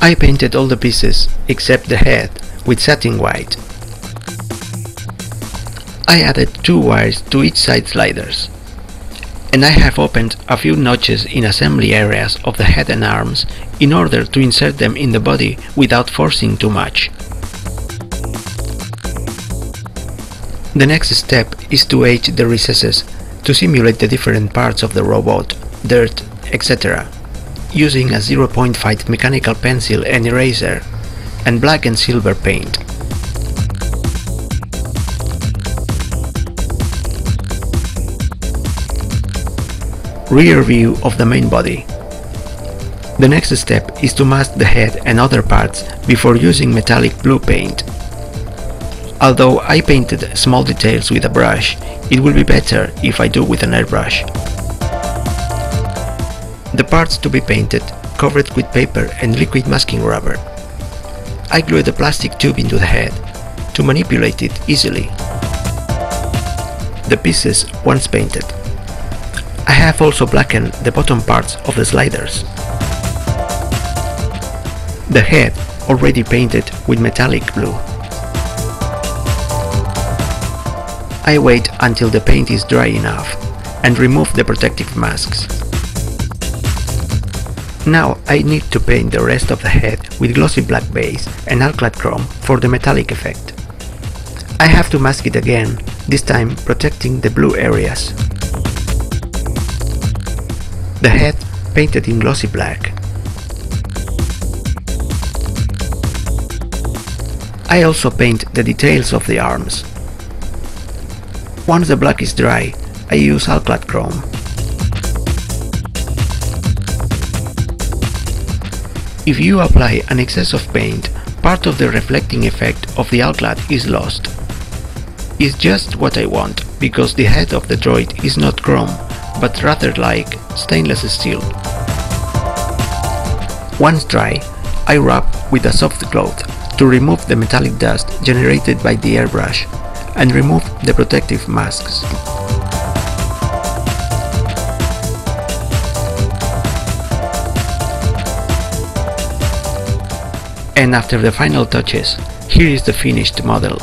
I painted all the pieces except the head with satin white. I added 2 wires to each side sliders, and I have opened a few notches in assembly areas of the head and arms in order to insert them in the body without forcing too much. The next step is to age the recesses to simulate the different parts of the robot, dirt, etc., using a 0.5 mechanical pencil and eraser, and black and silver paint. Rear view of the main body. The next step is to mask the head and other parts before using metallic blue paint. Although I painted small details with a brush, it will be better if I do with an airbrush. The parts to be painted covered with paper and liquid masking rubber. I glued a plastic tube into the head to manipulate it easily. The pieces once painted. I have also blackened the bottom parts of the sliders. The head already painted with metallic blue. I wait until the paint is dry enough and remove the protective masks. Now I need to paint the rest of the head with glossy black base and alclad chrome for the metallic effect. I have to mask it again, this time protecting the blue areas. The head painted in glossy black. I also paint the details of the arms. Once the black is dry, I use alclad chrome. If you apply an excess of paint, part of the reflecting effect of the alclad is lost. It's just what I want, because the head of the droid is not chrome, but rather like stainless steel. Once dry, I rub with a soft cloth to remove the metallic dust generated by the airbrush and remove the protective masks. And after the final touches, here is the finished model.